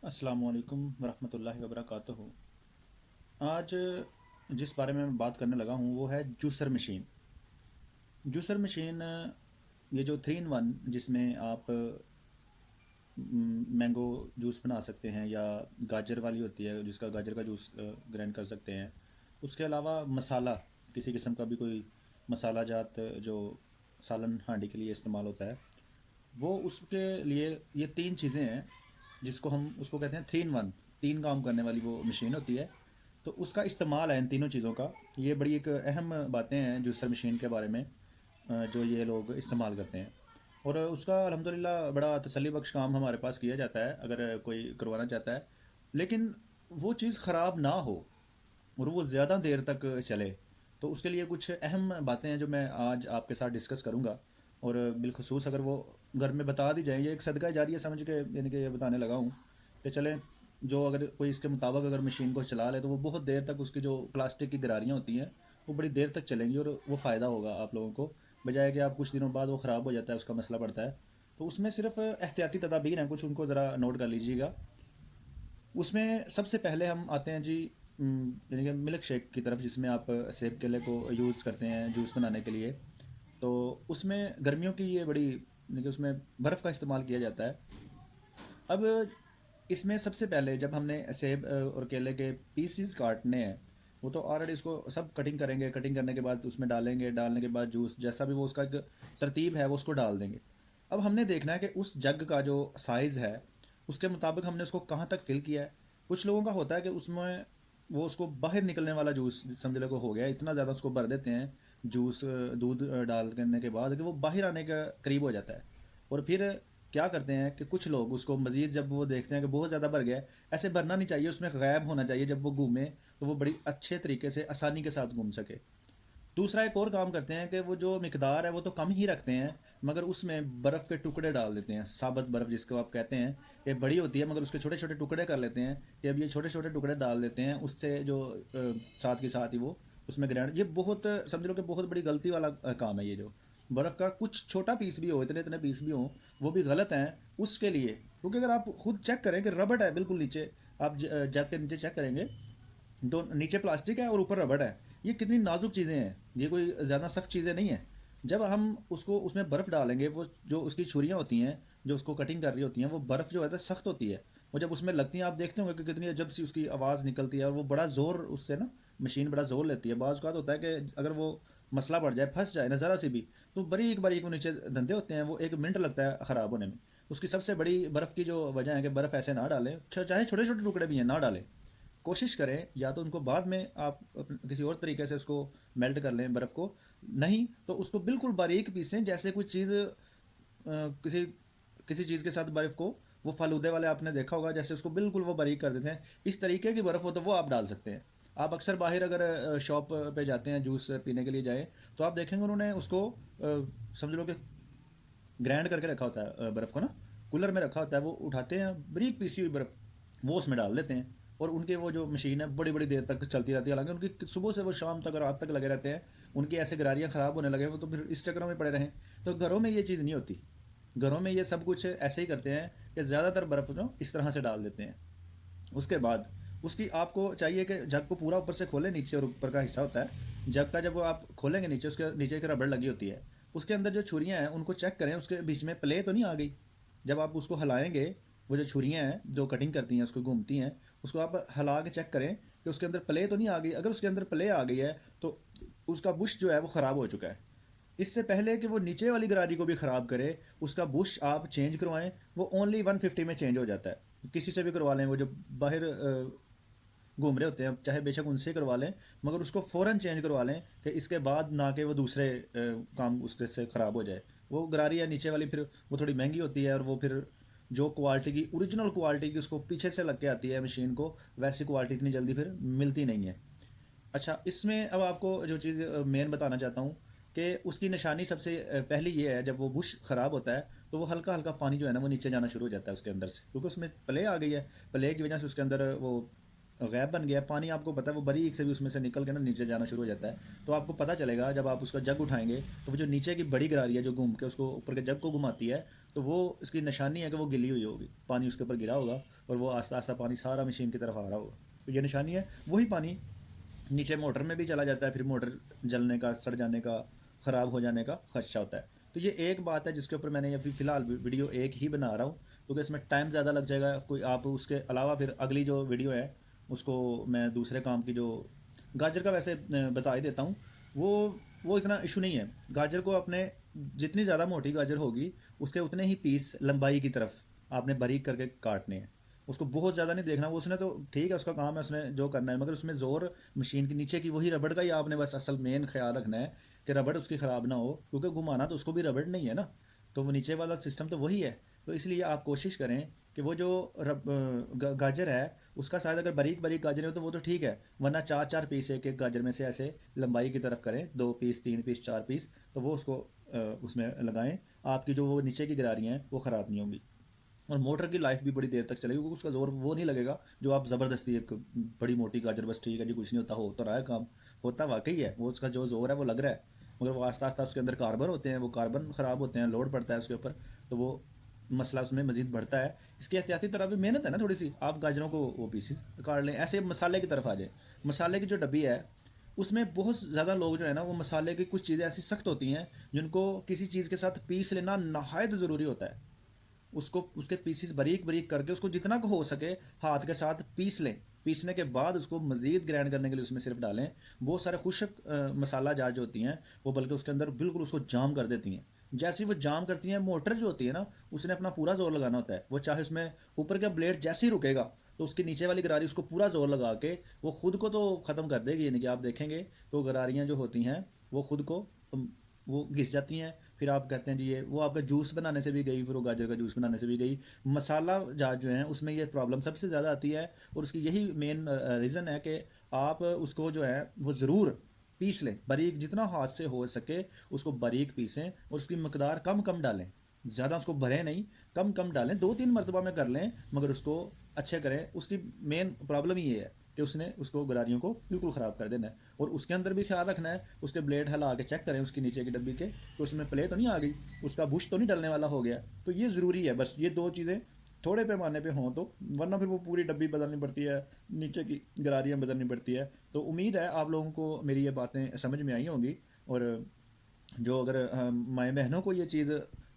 अस्सलामुअलैकुम वरहमतुल्लाहि वबरकातुहू। आज जिस बारे में मैं बात करने लगा हूँ वो है जूसर मशीन। जूसर मशीन ये जो 3 in 1 जिसमें आप मैंगो जूस बना सकते हैं या गाजर वाली होती है जिसका गाजर का जूस ग्राइंड कर सकते हैं। उसके अलावा मसाला किसी किस्म का भी कोई मसाला जात जो सालन हांडी के लिए इस्तेमाल होता है वो उसके लिए ये 3 चीज़ें हैं जिसको हम उसको कहते हैं 3 in 1। 3 काम करने वाली वो मशीन होती है। तो उसका इस्तेमाल है इन तीनों चीज़ों का। ये बड़ी एक अहम बातें हैं जूसर मशीन के बारे में जो ये लोग इस्तेमाल करते हैं। और उसका अल्हम्दुलिल्लाह बड़ा तसल्ली बख्श काम हमारे पास किया जाता है अगर कोई करवाना चाहता है। लेकिन वो चीज़ ख़राब ना हो और वो ज़्यादा देर तक चले, तो उसके लिए कुछ अहम बातें हैं जो मैं आज आपके साथ डिस्कस करूँगा। और बिलखसूस अगर वो घर में बता दी जाए, ये एक सदका जारिया समझ के यानी कि ये बताने लगा हूँ कि चलें जो अगर कोई इसके मुताबिक अगर मशीन को चला ले तो वो बहुत देर तक उसकी जो प्लास्टिक की गरारियाँ होती हैं वो बड़ी देर तक चलेंगी और वो फ़ायदा होगा आप लोगों को, बजाय कि आप कुछ दिनों बाद वो ख़राब हो जाता है उसका मसला पड़ता है। तो उसमें सिर्फ एहतियाती तदाबीर हैं कुछ, उनको ज़रा नोट कर लीजिएगा। उसमें सबसे पहले हम आते हैं जी यानी कि मिल्क शेक की तरफ, जिसमें आप सेब केले को यूज़ करते हैं जूस बनाने के लिए। तो उसमें गर्मियों की ये बड़ी यानी कि उसमें बर्फ़ का इस्तेमाल किया जाता है। अब इसमें सबसे पहले जब हमने सेब और केले के पीसीस काटने हैं, वो तो ऑलरेडी इसको सब कटिंग करेंगे, कटिंग करने के बाद उसमें डालेंगे, डालने के बाद जूस जैसा भी वो उसका एक तरतीब है वो उसको डाल देंगे। अब हमने देखना है कि उस जग का जो साइज़ है उसके मुताबिक हमने उसको कहाँ तक फिल किया है। कुछ लोगों का होता है कि उसमें वो उसको बाहर निकलने वाला जूस समझ लो को हो गया, इतना ज़्यादा उसको भर देते हैं जूस दूध डाल करने के बाद कि वो बाहर आने का करीब हो जाता है। और फिर क्या करते हैं कि कुछ लोग उसको मज़ीद जब वो देखते हैं कि बहुत ज़्यादा भर गया है, ऐसे भरना नहीं चाहिए, उसमें गैब होना चाहिए, जब वो घूमे तो वो बड़ी अच्छे तरीके से आसानी के साथ घूम सके। दूसरा एक और काम करते हैं कि वो जो मिकदार है वो तो कम ही रखते हैं, मगर उसमें बर्फ़ के टुकड़े डाल देते हैं, साबुत बर्फ़ जिसको आप कहते हैं। ये बड़ी होती है मगर उसके छोटे छोटे टुकड़े कर लेते हैं कि अब ये छोटे छोटे टुकड़े डाल देते हैं, उससे जो साथ के साथ ही वो उसमें ग्राइंड, ये बहुत समझ लो कि बहुत बड़ी गलती वाला काम है। ये जो बर्फ़ का कुछ छोटा पीस भी हो, इतने इतने पीस भी हो, वो भी गलत हैं उसके लिए। क्योंकि अगर आप खुद चेक करें कि रबड़ है बिल्कुल नीचे, आप जैक के नीचे चेक करेंगे, दो नीचे प्लास्टिक है और ऊपर रबड़ है। ये कितनी नाजुक चीज़ें हैं, ये कोई ज़्यादा सख्त चीज़ें नहीं हैं। जब हम उसको उसमें बर्फ़ डालेंगे, वो जो उसकी छुरियाँ होती हैं जो उसको कटिंग कर रही होती हैं, वो बर्फ़ जो है तो सख्त होती है। वो जब उसमें लगती हैं आप देखते होंगे कि कितनी अजब सी उसकी आवाज़ निकलती है और वो बड़ा ज़ोर उससे ना मशीन बड़ा ज़ोर लेती है। बाज़ औक़ात होता है कि अगर वो मसला बढ़ जाए, फंस जाए ना ज़रा सी भी, तो बारीक बारीक वो नीचे धंधे होते हैं, वो 1 मिनट लगता है ख़राब होने में। उसकी सबसे बड़ी बर्फ़ की जो वजह है कि बर्फ़ ऐसे ना डालें, चाहे छोटे छोटे टुकड़े भी हैं ना डालें। कोशिश करें या तो उनको बाद में आप किसी और तरीके से उसको मेल्ट कर लें बर्फ़ को, नहीं तो उसको बिल्कुल बारीक पीसें, जैसे कुछ चीज़ किसी किसी चीज़ के साथ बर्फ़ को, वो फालूदे वाले आपने देखा होगा जैसे उसको बिल्कुल वो बारीक कर देते हैं, इस तरीके की बर्फ़ हो तो वो आप डाल सकते हैं। आप अक्सर बाहर अगर शॉप पे जाते हैं जूस पीने के लिए जाएँ, तो आप देखेंगे उन्होंने उसको समझ लो कि ग्राइंड करके रखा होता है बर्फ़ को ना, कूलर में रखा होता है, वो उठाते हैं बारीक पीसी हुई बर्फ़, वो उसमें डाल देते हैं और उनके वो जो मशीन है बड़ी बड़ी देर तक चलती रहती है। हालांकि उनकी सुबह से वो शाम तक और रात तक लगे रहते हैं, उनकी ऐसे गरारियाँ ख़राब होने लगे वो तो फिर इस चक्करों में पड़े रहें। तो घरों में ये चीज़ नहीं होती, घरों में ये सब कुछ ऐसे ही करते हैं कि ज़्यादातर बर्फ़ जो इस तरह से डाल देते हैं। उसके बाद उसकी आपको चाहिए कि जग को पूरा ऊपर से खोलें, नीचे और ऊपर का हिस्सा होता है जग का, जब वो आप खोलेंगे नीचे उसके नीचे एक रबड़ लगी होती है, उसके अंदर जो छुरियाँ हैं उनको चेक करें उसके बीच में प्ले तो नहीं आ गई। जब आप उसको हिलाएंगे, वो जो छुरियाँ हैं जो कटिंग करती हैं उसको घूमती हैं, उसको आप हिला के चेक करें कि उसके अंदर प्ले तो नहीं आ गई। अगर उसके अंदर प्ले आ गई है तो उसका बुश जो है वो ख़राब हो चुका है। इससे पहले कि वो नीचे वाली गरारी को भी ख़राब करे, उसका बुश आप चेंज करवाएं। वो ओनली 150 में चेंज हो जाता है, किसी से भी करवा लें, वो जो बाहर घूम रहे होते हैं चाहे बेशक उनसे करवा लें, मगर उसको फ़ौरन चेंज करवा लें कि इसके बाद ना कि वो दूसरे काम उसके से ख़राब हो जाए। वो गरारी है नीचे वाली, फिर वो थोड़ी महंगी होती है और वो फिर जो क्वालिटी की ओरिजिनल क्वालिटी की उसको पीछे से लग के आती है मशीन को, वैसी क्वालिटी इतनी जल्दी फिर मिलती नहीं है। अच्छा, इसमें अब आपको जो चीज़ मेन बताना चाहता हूँ कि उसकी निशानी सबसे पहली ये है, जब वो बुश ख़राब होता है तो वो हल्का हल्का पानी जो है ना वो नीचे जाना शुरू हो जाता है उसके अंदर से, क्योंकि उसमें प्ले आ गई है। प्ले की वजह से उसके अंदर वो गैप बन गया है, पानी आपको पता है वो बारीक से भी उसमें से निकल के ना नीचे जाना शुरू हो जाता है। तो आपको पता चलेगा जब आप उसका जग उठाएंगे तो वो जो नीचे की बड़ी गरारी है जो घूम के उसको ऊपर के जग को घुमाती है, तो वो इसकी निशानी है कि वो गिली हुई होगी, पानी उसके ऊपर गिरा होगा और वो आस्ता आस्ता पानी सारा मशीन की तरफ आ रहा होगा। तो ये निशानी है। वही पानी नीचे मोटर में भी चला जाता है, फिर मोटर जलने का, सड़ जाने का, ख़राब हो जाने का खदशा होता है। तो ये एक बात है जिसके ऊपर मैंने अभी फ़िलहाल वीडियो एक ही बना रहा हूँ, क्योंकि इसमें टाइम ज़्यादा लग जाएगा। कोई आप उसके अलावा फिर अगली जो वीडियो है उसको मैं दूसरे काम की, जो गाजर का वैसे बता ही देता हूँ। वो इतना इशू नहीं है। गाजर को अपने जितनी ज़्यादा मोटी गाजर होगी उसके उतने ही पीस लंबाई की तरफ आपने बारीक करके काटने हैं। उसको बहुत ज़्यादा नहीं देखना, वो उसने तो ठीक है, उसका काम है, उसने जो करना है, मगर उसमें ज़ोर मशीन के नीचे की वही रबड़ का ही आपने बस असल मेन ख्याल रखना है कि रबड़ उसकी ख़राब ना हो, क्योंकि घुमाना तो उसको भी रबड़ नहीं है ना, तो वो नीचे वाला सिस्टम तो वही है। तो इसलिए आप कोशिश करें कि वो जो गाजर है उसका शायद अगर बारीक बारीक गाजर हो तो वो तो ठीक है, वरना चार चार पीस एक एक गाजर में से ऐसे लंबाई की तरफ करें, 2 पीस 3 पीस 4 पीस, तो वो उसको उसमें लगाएं। आपकी जो वो नीचे की गिरारियाँ हैं वो ख़राब नहीं होंगी, और मोटर की लाइफ भी बड़ी देर तक चलेगी, क्योंकि उसका जोर वो नहीं लगेगा जो आप ज़बरदस्ती एक बड़ी मोटी गाजर बस ठीक है जी कुछ नहीं होता, हो तो रहा है काम, होता वाकई है, वो उसका जो जोर है वो लग रहा है, मगर वो आस्ता आस्ता उसके अंदर कार्बन होते हैं, वो कार्बन ख़राब होते हैं, लोड पड़ता है उसके ऊपर, तो वो मसला उसमें मजीद बढ़ता है। इसकी एहतियाती तरह भी मेहनत है ना थोड़ी सी, आप गाजरों को वो पीसीस काट लें। ऐसे मसाले की तरफ आ जाए, मसाले की जो डब्बी है उसमें बहुत ज़्यादा लोग जो है ना, वो मसाले की कुछ चीज़ें ऐसी सख्त होती हैं जिनको किसी चीज़ के साथ पीस लेना नहायत ज़रूरी होता है। उसको उसके पीसीस बारीक बारीक करके उसको जितना हो सके हाथ के साथ पीस लें। पीसने के बाद उसको मज़ीद ग्राइंड करने के लिए उसमें सिर्फ डालें। बहुत सारे खुशक मसाला जार जो होती हैं वो बल्कि उसके अंदर बिल्कुल उसको जाम कर देती हैं। जैसे ही वो जाम करती हैं, मोटर जो होती है ना उसने अपना पूरा जोर लगाना होता है। वो चाहे उसमें ऊपर का ब्लेड जैसे ही रुकेगा तो उसके नीचे वाली गरारी उसको पूरा जोर लगा के वो खुद को तो ख़त्म कर देगी, यानी कि आप देखेंगे तो गरारियाँ जो होती हैं वो खुद को वो घिस जाती हैं। फिर आप कहते हैं जी ये वो आपका जूस बनाने से भी गई, फिर वो गाजर का जूस बनाने से भी गई। मसाला जात जो है उसमें ये प्रॉब्लम सबसे ज़्यादा आती है, और उसकी यही मेन रीज़न है कि आप उसको जो है वो ज़रूर पीस लें बारीक, जितना हाथ से हो सके उसको बारीक पीसें, और उसकी मकदार कम कम डालें, ज़्यादा उसको भरें नहीं, कम कम डालें, 2 3 मरतबा में कर लें, मगर उसको अच्छे करें। उसकी मेन प्रॉब्लम ये है कि उसने उसको गरारियों को बिल्कुल ख़राब कर देना है, और उसके अंदर भी ख्याल रखना है, उसके ब्लेड हिला के चेक करें उसकी नीचे की डब्बी के तो उसमें प्ले तो नहीं आ गई, उसका बुश तो नहीं डलने वाला हो गया। तो ये ज़रूरी है, बस ये 2 चीज़ें थोड़े पैमाने पे हों तो, वरना फिर वो पूरी डब्बी बदलनी पड़ती है, नीचे की गरारियाँ बदलनी पड़ती है। तो उम्मीद है आप लोगों को मेरी ये बातें समझ में आई होंगी, और जो अगर माएँ बहनों को ये चीज़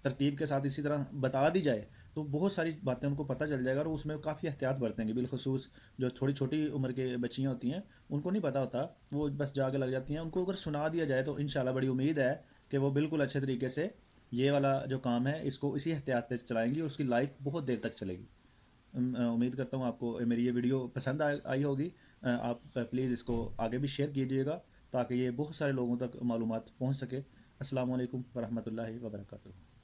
तरतीब के साथ इसी तरह बता दी जाए तो बहुत सारी बातें उनको पता चल जाएगा, और उसमें काफ़ी एहतियात बरतेंगे। बिलखसूस जो थोड़ी छोटी उम्र के बच्चियाँ होती हैं उनको नहीं पता होता, वो बस जाके लग जाती हैं। उनको अगर सुना दिया जाए तो इंशाल्लाह बड़ी उम्मीद है कि वो बिल्कुल अच्छे तरीके से ये वाला जो काम है इसको इसी एहतियात पे चलाएंगी, और उसकी लाइफ बहुत देर तक चलेगी। उम्मीद करता हूँ आपको मेरी ये वीडियो पसंद आई होगी। आप प्लीज़ इसको आगे भी शेयर कीजिएगा ताकि ये बहुत सारे लोगों तक मालूमात पहुँच सके। अस्सलाम वालेकुम वरहमतुल्लाहि वबरकातुहू।